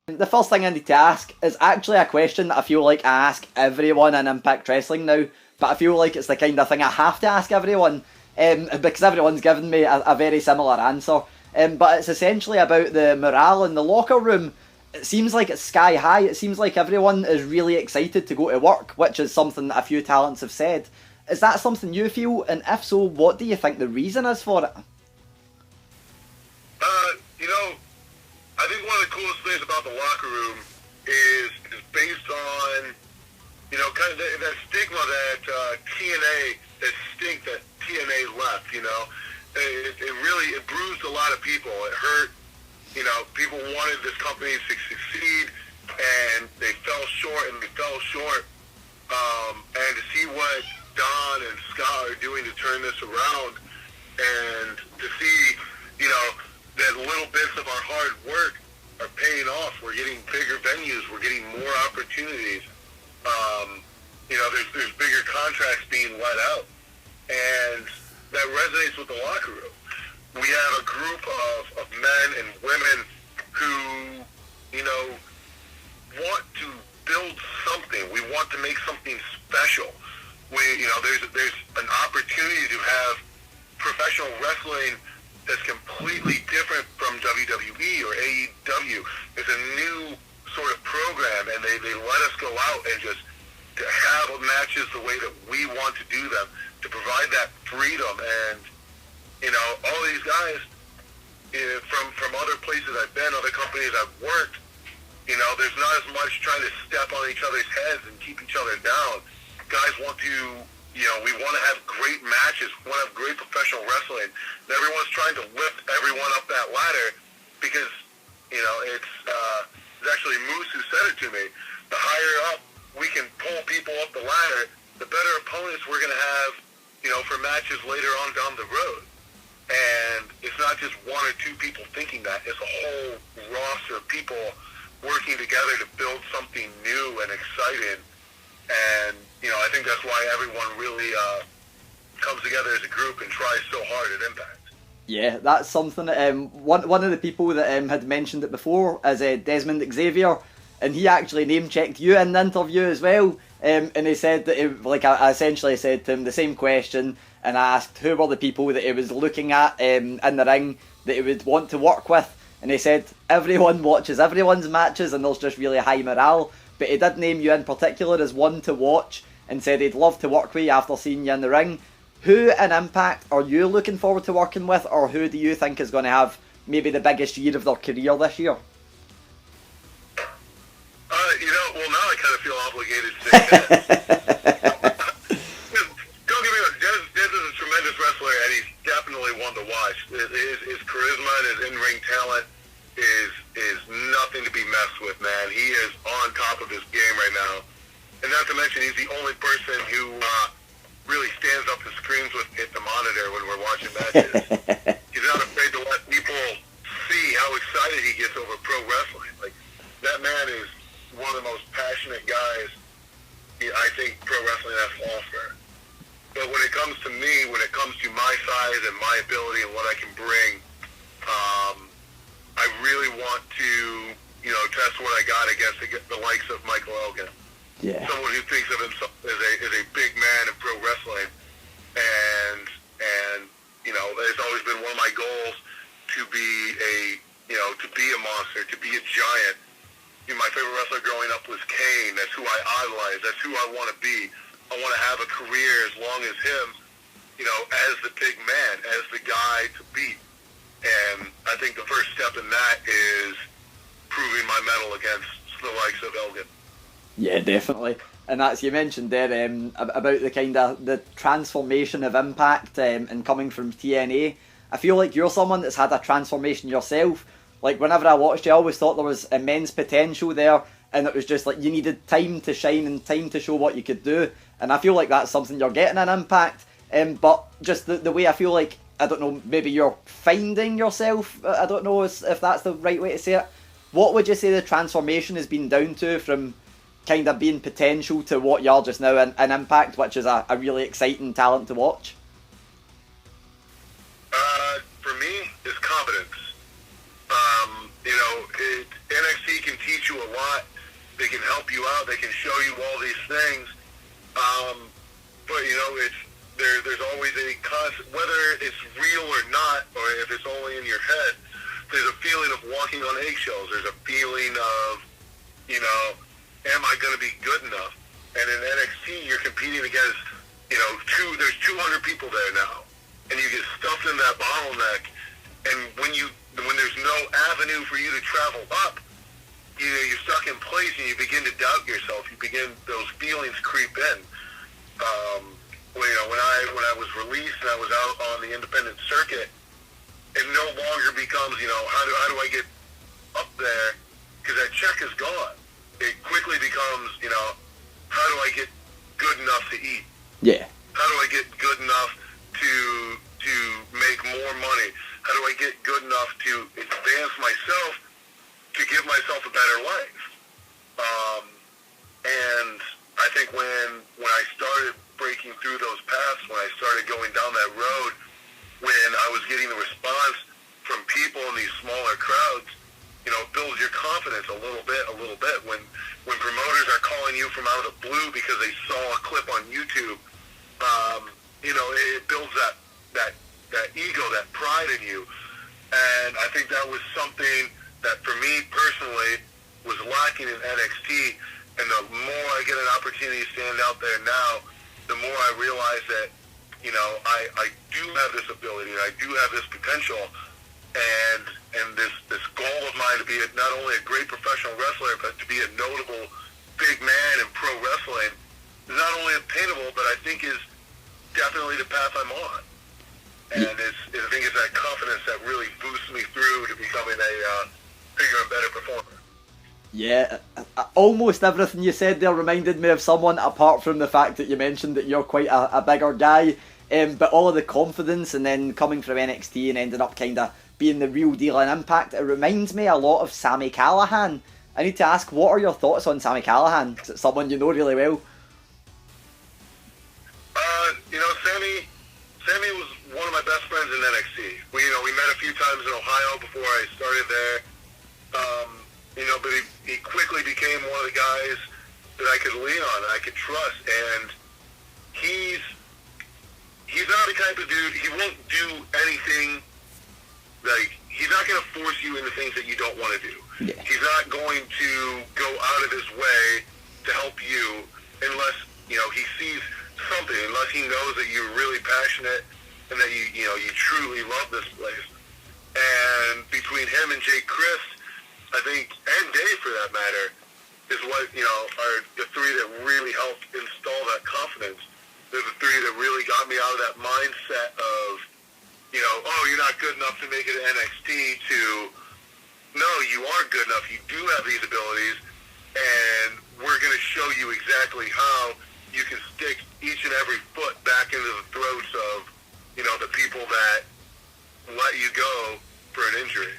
The first thing I need to ask is actually a question that I feel like I ask everyone in Impact Wrestling now, but I feel like it's the kind of thing I have to ask everyone, because everyone's given me a very similar answer. But it's essentially about the morale in the locker room. It seems like it's sky high. It seems like everyone is really excited to go to work, which is something that a few talents have said. Is that something you feel? And if so, what do you think the reason is for it? I think one of the coolest things about the locker room is based on, kind of that stigma that TNA, that stink that TNA left, it bruised a lot of people. It hurt, people wanted this company to succeed, and they fell short, and and to see what Don and Scott are doing to turn this around, and to see, that little bits of our hard work are paying off. We're getting bigger venues. We're getting more opportunities. There's bigger contracts being let out. And that resonates with the locker room. We have a group of men and women who, want to build something. We want to make something special. There's an opportunity to have professional wrestling that's completely different from WWE or AEW. It's a new sort of program, and they let us go out and just to have matches the way that we want to do them, to provide that freedom. And, all these guys, from other places I've been, other companies I've worked, there's not as much trying to step on each other's heads and keep each other down. Guys want to, we want to have great matches. We want to have great professional wrestling. And everyone's trying to lift everyone up that ladder because, it's actually Moose who said it to me. The higher up we can pull people up the ladder, the better opponents we're going to have, for matches later on down the road. And it's not just one or two people thinking that. It's a whole roster of people working together to build something new and exciting. And, I think that's why everyone really comes together as a group and tries so hard at Impact. Yeah, that's something that one of the people that had mentioned it before is Desmond Xavier, and he actually name-checked you in the interview as well. And he said that, I essentially said to him the same question, and I asked who were the people that he was looking at in the ring that he would want to work with, and he said everyone watches everyone's matches and there's just really high morale, but he did name you in particular as one to watch and said he'd love to work with you after seeing you in the ring. Who in Impact are you looking forward to working with, or who do you think is going to have maybe the biggest year of their career this year? Well, now I kind of feel obligated to say that. Don't get me wrong, Dez is a tremendous wrestler, and he's definitely one to watch. His charisma and his in-ring talent is nothing to be messed with, man. He is on top of his game right now. And not to mention, he's the only person who really stands up and screams at the monitor when we're watching matches. He's not afraid to let people see how excited he gets over pro wrestling. Like, that man is one of the most passionate guys I think pro wrestling has to offer. But when it comes to me, when it comes to my size and my ability and what I can bring, I really want to, test what I got against the likes of Michael Elgin. Yeah. Someone who thinks of himself as a big man in pro wrestling. And it's always been one of my goals to be a monster, to be a giant. My favorite wrestler growing up was Kane. That's who I idolize. That's who I want to be. I want to have a career as long as him, as the big man, as the guy to beat. And I think the first step in that is proving my mettle against the likes of Elgin. Yeah, definitely. And that's, you mentioned there about the kind of the transformation of Impact and coming from TNA. I feel like you're someone that's had a transformation yourself. Like, whenever I watched you, I always thought there was immense potential there, and it was just like you needed time to shine and time to show what you could do. And I feel like that's something you're getting in Impact. But just the way I feel like, I don't know, maybe you're finding yourself. I don't know if that's the right way to say it. What would you say the transformation has been down to from kind of being potential to what you are just now in Impact, which is a really exciting talent to watch? For me, it's confidence. NXT can can teach you a lot. They can help you out. They can show you all these things. But there's always a constant, whether it's real or not, or if it's only in your head. There's a feeling of walking on eggshells. There's a feeling of, am I going to be good enough? And in NXT, you're competing against, there's 200 people there now, and you get stuffed in that bottleneck. And when there's no avenue for you to travel up, you're stuck in place, and you begin to doubt yourself. Those feelings creep in. When I was released and I was out on the independent circuit, it no longer becomes, how do I get up there? Because that check is gone. It quickly becomes, how do I get good enough to eat? Yeah. How do I get good enough to make more money? How do I get good enough to advance myself, to give myself a better life? And I think when I started breaking through those paths, when I started going down that road, when I was getting the response from people in these smaller crowds, it builds your confidence a little bit. When promoters are calling you from out of the blue because they saw a clip on YouTube, it builds that ego, that pride in you. And I think that was something that for me personally was lacking in NXT. And the more I get an opportunity to stand out there now, the more I realize that, I do have this ability, and I do have this potential, and this goal of mine to be not only a great professional wrestler, but to be a notable big man in pro wrestling is not only attainable, but I think is definitely the path I'm on. And I think it's that confidence that really boosts me through to becoming a bigger and better performer. Yeah, almost everything you said there reminded me of someone, apart from the fact that you mentioned that you're quite a bigger guy. But all of the confidence, and then coming from NXT and ending up kind of being the real deal in Impact, it reminds me a lot of Sami Callihan. I need to ask, what are your thoughts on Sami Callihan? Because it's someone you know really well. Sami was one of my best friends in NXT. We met a few times in Ohio before I started there. But he quickly became one of the guys that I could lean on, and I could trust. And he's not the type of dude, he won't do anything, he's not going to force you into things that you don't want to do. Yeah. He's not going to go out of his way to help you unless, he sees something, unless he knows that you're really passionate and that you truly love this place. And between him and Jake Christ, I think, and Dave for that matter, is what, are the three that really helped install that confidence. They're the three that really got me out of that mindset of, you're not good enough to make it to NXT, to, no, you are good enough, you do have these abilities, and we're going to show you exactly how you can stick each and every foot back into the throats of, the people that let you go for an injury.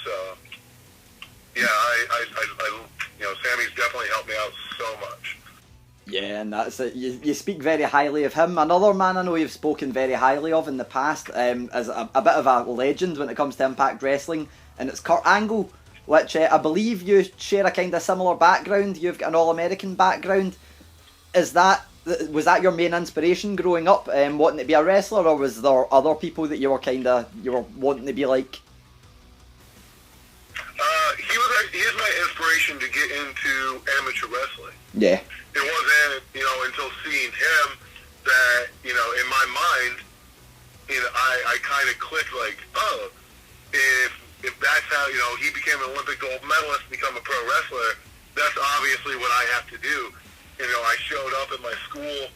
So, yeah, Sammy's definitely helped me out so much. Yeah, and that's it. You speak very highly of him. Another man I know you've spoken very highly of in the past, as a bit of a legend when it comes to Impact Wrestling, and it's Kurt Angle, which I believe you share a kind of similar background. You've got an All-American background. Was that your main inspiration growing up, wanting to be a wrestler, or was there other people that you were wanting to be like? He is my inspiration to get into amateur wrestling. Yeah. It wasn't, until seeing him that, in my mind, I kind of clicked if that's how, he became an Olympic gold medalist, become a pro wrestler, that's obviously what I have to do. I showed up at my school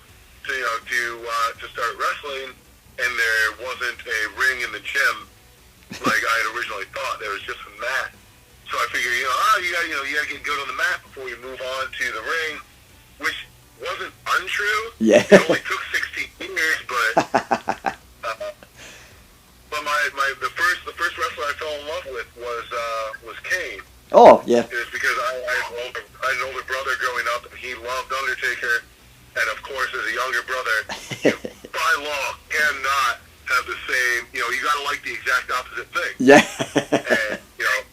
to start wrestling, and there wasn't a ring in the gym like I had originally thought. There was just a mat. So I figured, you gotta get good on the mat before you move on to the ring, which wasn't untrue. Yeah. It only took 16 years, but the first wrestler I fell in love with was Kane. Oh, yeah. It was because I had an older brother growing up, and he loved Undertaker, and of course, as a younger brother, you by law cannot have the same. You gotta like the exact opposite thing. Yeah. And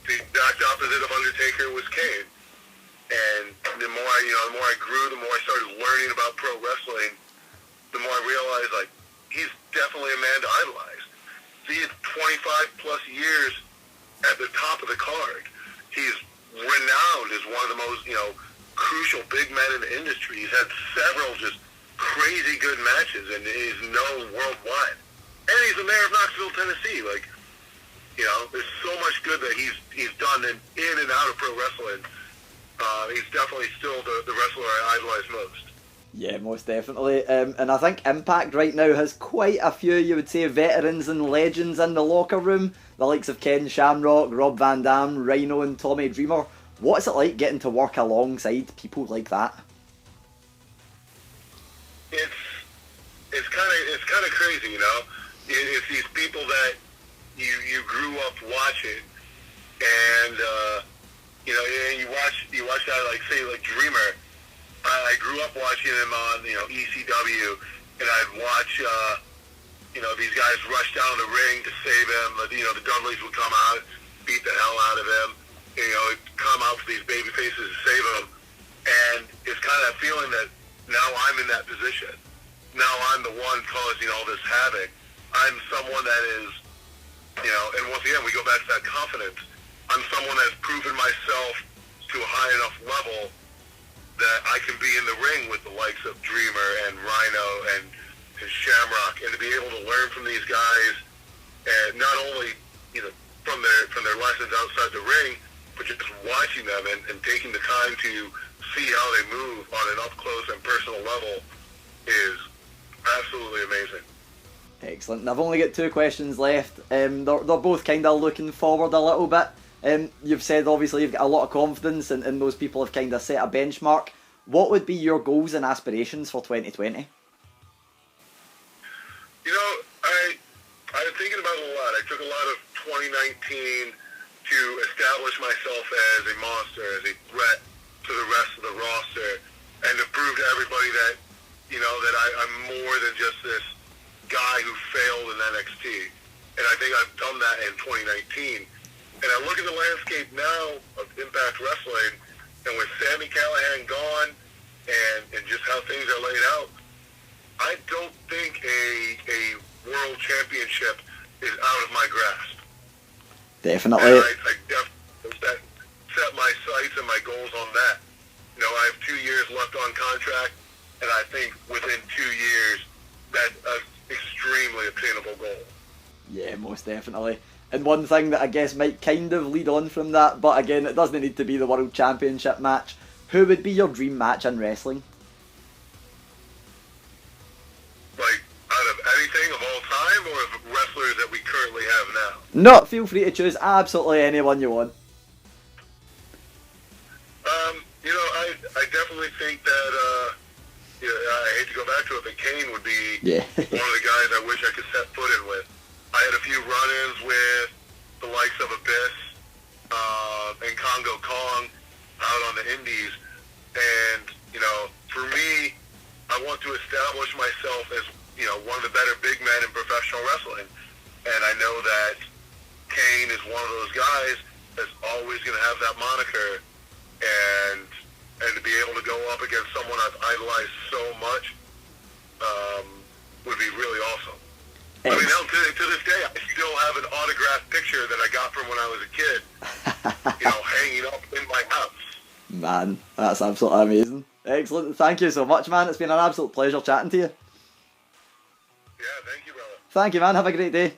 the exact opposite of Undertaker was Kane. at the top of the card. He's renowned as one of the most, crucial big men in the industry. He's had several just crazy good matches and is known worldwide. And he's the mayor of Knoxville, Tennessee. There's so much good that he's done in and out of pro wrestling. He's definitely still the wrestler I idolize most. Yeah, most definitely. And I think Impact right now has quite a few, you would say, veterans and legends in the locker room. The likes of Ken Shamrock, Rob Van Dam, Rhino and Tommy Dreamer. What's it like getting to work alongside people like that? It's kind of crazy, It's these people that you grew up watching, and you watch guys like Dreamer. I grew up watching him on ECW, and I'd watch these guys rush down the ring to save him. The Dudleys would come out, beat the hell out of him. Come out for these baby faces to save him, and it's kind of feeling that now I'm in that position. Now I'm the one causing all this havoc. I'm someone that is, and once again we go back to that confidence. I'm someone that's proven myself to a high enough level that I can be in the ring with the likes of Dreamer and Rhino and Shamrock, and to be able to learn from these guys, and not only from their lessons outside the ring, but just watching them and taking the time to see how they move on an up close and personal level is absolutely amazing. Excellent. And I've only got 2 questions left. They're both kind of looking forward a little bit. You've said obviously you've got a lot of confidence and those people have kind of set a benchmark. What would be your goals and aspirations for 2020? I've been thinking about it a lot. I took a lot of 2019 to establish myself as a monster, as a threat to the rest of the roster, and to prove to everybody that, that I'm more than just this guy who failed in NXT. And I think I've done that in 2019. And I look at the landscape now of Impact Wrestling, and with Sami Callihan gone, and just how things are laid out, I don't think a world championship is out of my grasp. Definitely. And I definitely set my sights and my goals on that. I have 2 years left on contract, and I think within 2 years, that's an extremely attainable goal. Yeah, most definitely. And one thing that I guess might kind of lead on from that, but again, it doesn't need to be the World Championship match. Who would be your dream match in wrestling? Like, out of anything of all time, or of wrestlers that we currently have now? No, feel free to choose absolutely anyone you want. I definitely think that, I hate to go back to it, but Kane would be one of the guys I wish I could set foot in with. I had a few run-ins with the likes of Abyss and Congo Kong out on the indies. And, for me, I want to establish myself as, one of the better big men in professional wrestling. And I know that Kane is one of those guys that's always going to have that moniker. And to be able to go up against someone I've idolized so much would be really awesome. I mean, to this day, I still have an autographed picture that I got from when I was a kid, hanging up in my house. Man, that's absolutely amazing. Excellent. Thank you so much, man. It's been an absolute pleasure chatting to you. Yeah, thank you, brother. Thank you, man. Have a great day.